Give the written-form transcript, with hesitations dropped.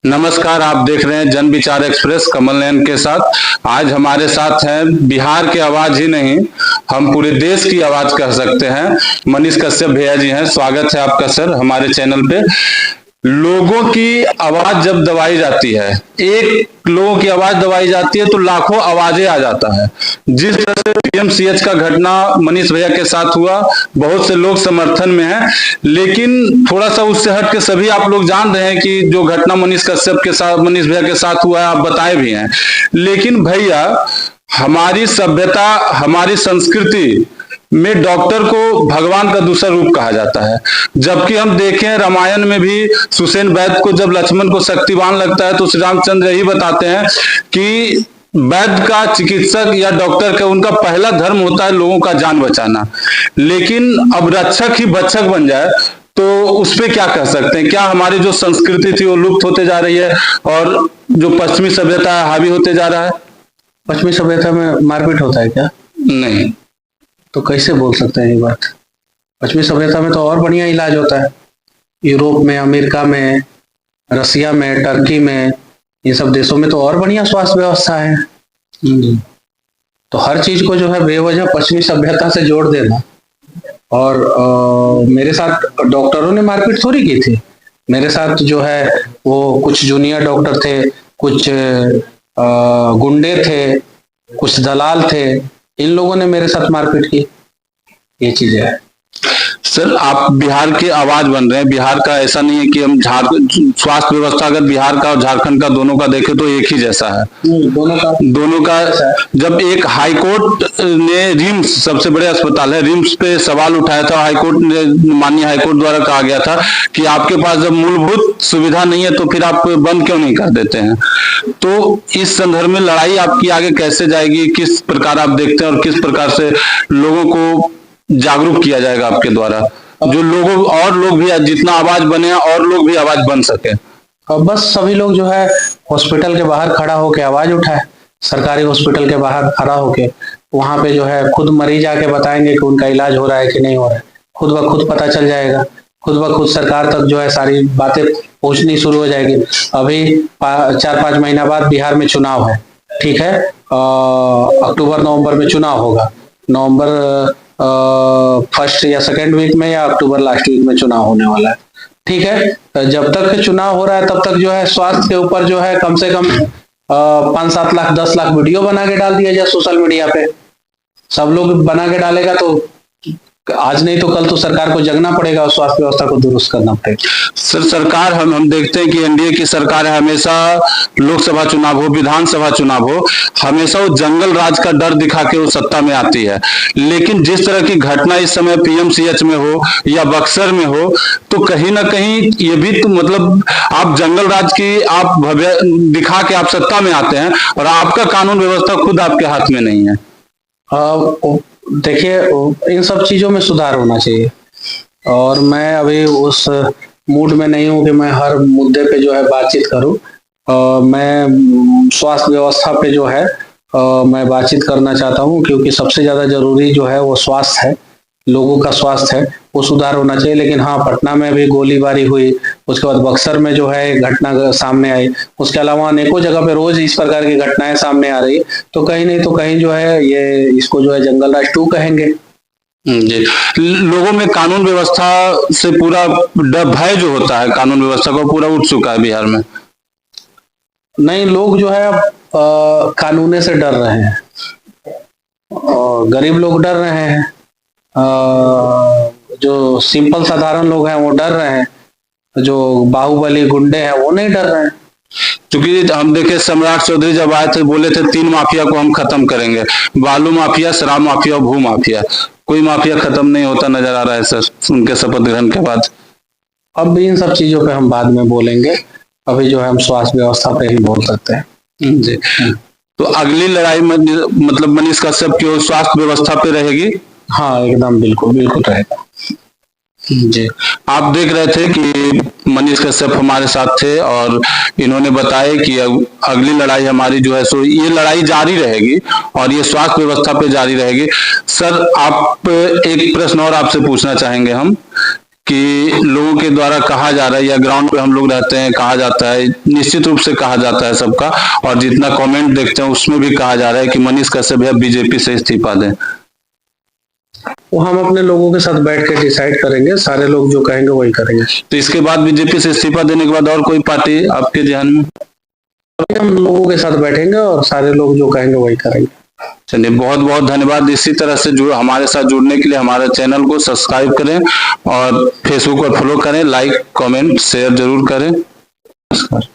नमस्कार, आप देख रहे हैं जन विचार एक्सप्रेस कमल नयन के साथ। आज हमारे साथ हैं बिहार की आवाज ही नहीं, हम पूरे देश की आवाज कह सकते हैं, मनीष कश्यप भैया जी हैं। स्वागत है आपका सर हमारे चैनल पे। लोगों की आवाज जब दबाई जाती है, एक लोगों की आवाज दबाई जाती है तो लाखों आवाजें आ जाता है। जिस तरह से पीएमसीएच का घटना मनीष भैया के साथ हुआ, बहुत से लोग समर्थन में हैं, लेकिन थोड़ा सा उससे हट के सभी आप लोग जान रहे हैं कि जो घटना मनीष कश्यप के साथ, मनीष भैया के साथ हुआ है, आप बताए भी हैं। लेकिन भैया, हमारी सभ्यता, हमारी संस्कृति में डॉक्टर को भगवान का दूसरा रूप कहा जाता है। जबकि हम देखें रामायण में भी सुसेन वैद्य को जब लक्ष्मण को शक्तिवान लगता है तो श्री रामचंद्र यही बताते हैं कि वैद्य का, चिकित्सक या डॉक्टर का, उनका पहला धर्म होता है लोगों का जान बचाना। लेकिन अब रक्षक ही भक्षक बन जाए तो उस पर क्या कह सकते हैं? क्या हमारी जो संस्कृति थी वो लुप्त होते जा रही है और जो पश्चिमी सभ्यता है हावी होते जा रहा है? पश्चिमी सभ्यता में मारपीट होता है क्या? नहीं। तो कैसे बोल सकते हैं ये बात? पश्चिमी सभ्यता में तो और बढ़िया इलाज होता है। यूरोप में, अमेरिका में, रसिया में, टर्की में, ये सब देशों में तो और बढ़िया स्वास्थ्य व्यवस्था है। तो हर चीज को जो है बेवजह पश्चिमी सभ्यता से जोड़ देना। और मेरे साथ डॉक्टरों ने मारपीट थोड़ी की थी। मेरे साथ जो है वो कुछ जूनियर डॉक्टर थे, कुछ गुंडे थे, कुछ दलाल थे, इन लोगों ने मेरे साथ मारपीट की। ये चीजें है। सर, आप बिहार के आवाज बन रहे हैं। बिहार का ऐसा नहीं है कि हम झारखंड, स्वास्थ्य व्यवस्था अगर बिहार का और झारखंड का दोनों का देखें तो एक ही जैसा है। दोनों का जब एक हाईकोर्ट ने रिम्स, सबसे बड़े अस्पताल है, रिम्स पे सवाल उठाया था, हाईकोर्ट ने, माननीय हाईकोर्ट द्वारा कहा गया था कि आपके पास जब मूलभूत सुविधा नहीं है तो फिर आप बंद क्यों नहीं कर देते हैं? तो इस संदर्भ में लड़ाई आपकी आगे कैसे जाएगी? किस प्रकार आप देखते हैं और किस प्रकार से लोगों को जागरूक किया जाएगा आपके द्वारा, जो लोगों और लोग भी जितना आवाज बने और लोग भी आवाज बन सके? और बस सभी लोग जो है हॉस्पिटल के बाहर खड़ा होके आवाज उठाए। सरकारी हॉस्पिटल के बाहर खड़ा होके वहां पे जो है खुद मरीज आके बताएंगे कि उनका इलाज हो रहा है कि नहीं हो रहा है। खुद ब खुद पता चल जाएगा। खुद ब खुद सरकार तक जो है सारी बातें पहुंचनी शुरू हो जाएगी। अभी 4-5 महीना बाद बिहार में चुनाव है, ठीक है। अक्टूबर नवंबर में चुनाव होगा। नवंबर फर्स्ट या सेकेंड वीक में या अक्टूबर लास्ट वीक में चुनाव होने वाला है, ठीक है। जब तक चुनाव हो रहा है तब तक जो है स्वास्थ्य के ऊपर जो है कम से कम 5-7 लाख 10 लाख वीडियो बना के डाल दिया जाए सोशल मीडिया पे। सब लोग बना के डालेगा तो आज नहीं तो कल तो सरकार को जगना पड़ेगा और स्वास्थ्य व्यवस्था को दुरुस्त करना पड़ेगा। सर, सरकार हम देखते हैं कि एनडीए की सरकार है, हमेशा लोकसभा चुनाव हो, विधानसभा चुनाव हो, हमेशा वो जंगल राज का डर दिखा के वो सत्ता में आती है। लेकिन जिस तरह की घटना इस समय पीएमसीएच में हो या बक्सर में हो, तो कहीं ना कहीं ये भी तो मतलब आप जंगल राज की आप भव्य दिखा के आप सत्ता में आते हैं और आपका कानून व्यवस्था खुद आपके हाथ में नहीं है। देखिए, इन सब चीजों में सुधार होना चाहिए और मैं अभी उस मूड में नहीं हूं कि मैं हर मुद्दे पे जो है बातचीत करूं। मैं स्वास्थ्य व्यवस्था पे जो है मैं बातचीत करना चाहता हूं, क्योंकि सबसे ज्यादा जरूरी जो है वो स्वास्थ्य है, लोगों का स्वास्थ्य है, वो सुधार होना चाहिए। लेकिन हाँ, पटना में भी गोलीबारी हुई, उसके बाद बक्सर में जो है घटना सामने आई, उसके अलावा अनेकों जगह पे रोज इस प्रकार की घटनाएं सामने आ रही। तो कहीं नहीं तो कहीं जो है ये इसको जो है जंगल राज 2 कहेंगे। जी, लोगों में कानून व्यवस्था से पूरा भय जो होता है, कानून व्यवस्था को पूरा उठ चुका है बिहार में। नहीं, लोग जो है अब कानून से डर रहे हैं और गरीब लोग डर रहे हैं। जो सिंपल साधारण लोग हैं वो डर रहे हैं, जो बाहुबली गुंडे हैं वो नहीं डर रहे हैं। क्योंकि हम देखे सम्राट चौधरी जब आए थे, बोले थे 3 माफिया को हम खत्म करेंगे, बालू माफिया, शराब माफिया और भू माफिया। कोई माफिया खत्म नहीं होता नजर आ रहा है सर उनके शपथ ग्रहण के बाद। अब इन सब चीजों पे हम बाद में बोलेंगे, अभी जो है हम स्वास्थ्य व्यवस्था पे ही बोल सकते हैं। जी, तो अगली लड़ाई में मतलब मनीष कश्यप की स्वास्थ्य व्यवस्था पे रहेगी? हाँ, एकदम बिल्कुल बिल्कुल रहेगा। जी, आप देख रहे थे कि मनीष कश्यप हमारे साथ थे और इन्होंने बताया कि अगली लड़ाई हमारी जो है सो ये लड़ाई जारी रहेगी और ये स्वास्थ्य व्यवस्था पे जारी रहेगी। सर, आप एक प्रश्न और आपसे पूछना चाहेंगे हम कि लोगों के द्वारा कहा जा रहा है या ग्राउंड पे हम लोग रहते हैं कहा जाता है, निश्चित रूप से कहा जाता है सबका, और जितना कमेंट देखते हैं उसमें भी कहा जा रहा है कि मनीष कश्यप भैया बीजेपी से इस्तीफा दें। वो हम अपने लोगों के साथ बैठ के डिसाइड करेंगे, सारे लोग जो कहेंगे वही करेंगे। तो इसके बाद बीजेपी से इस्तीफा देने के बाद और कोई पार्टी आपके ध्यान में? हम लोगों के साथ बैठेंगे और सारे लोग जो कहेंगे वही करेंगे। चलिए, बहुत बहुत धन्यवाद। इसी तरह से हमारे साथ जुड़ने के लिए हमारे चैनल को सब्सक्राइब करें और फेसबुक पर फॉलो करें, लाइक कमेंट शेयर जरूर करें। नमस्कार।